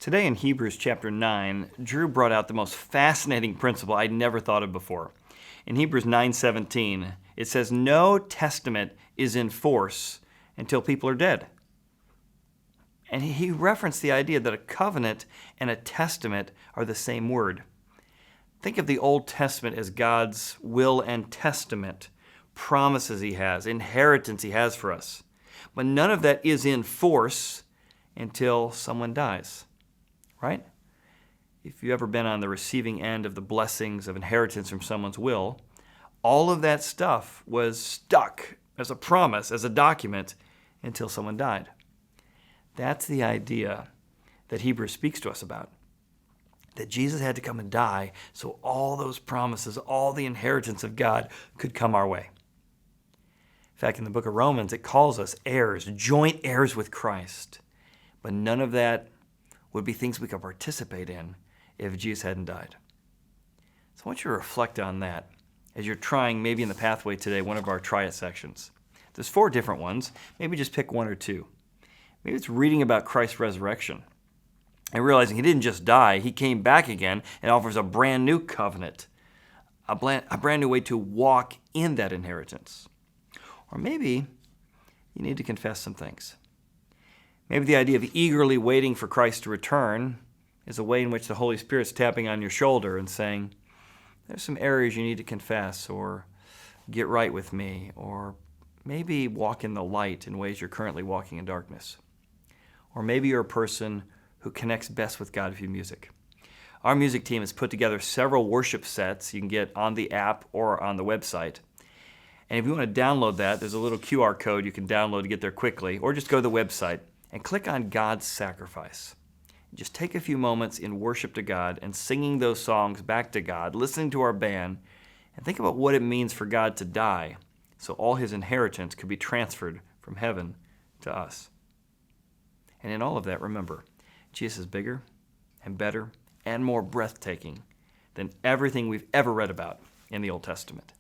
Today in Hebrews chapter 9, Drew brought out the most fascinating principle I'd never thought of before. In Hebrews 9:17, it says, "No testament is in force until people are dead." And he referenced the idea that a covenant and a testament are the same word. Think of the Old Testament as God's will and testament, promises he has, inheritance he has for us. But none of that is in force until someone dies, right? If you've ever been on the receiving end of the blessings of inheritance from someone's will, all of that stuff was stuck as a promise, as a document, until someone died. That's the idea that Hebrews speaks to us about. That Jesus had to come and die so all those promises, all the inheritance of God could come our way. In fact, in the book of Romans, it calls us heirs, joint heirs with Christ. But none of that would be things we could participate in if Jesus hadn't died. So I want you to reflect on that as you're trying, maybe in the pathway today, one of our Try It sections. There's 4 different ones. Maybe just pick 1 or 2. Maybe it's reading about Christ's resurrection and realizing he didn't just die, he came back again and offers a brand new covenant, a brand new way to walk in that inheritance. Or maybe you need to confess some things. Maybe the idea of eagerly waiting for Christ to return is a way in which the Holy Spirit's tapping on your shoulder and saying, there's some areas you need to confess or get right with me, or maybe walk in the light in ways you're currently walking in darkness. Or maybe you're a person who connects best with God through music. Our music team has put together several worship sets you can get on the app or on the website. And if you want to download that, there's a little QR code you can download to get there quickly, or just go to the website and click on God's Sacrifice. Just take a few moments in worship to God and singing those songs back to God, listening to our band, and think about what it means for God to die so all his inheritance could be transferred from heaven to us. And in all of that, remember, Jesus is bigger and better and more breathtaking than everything we've ever read about in the Old Testament.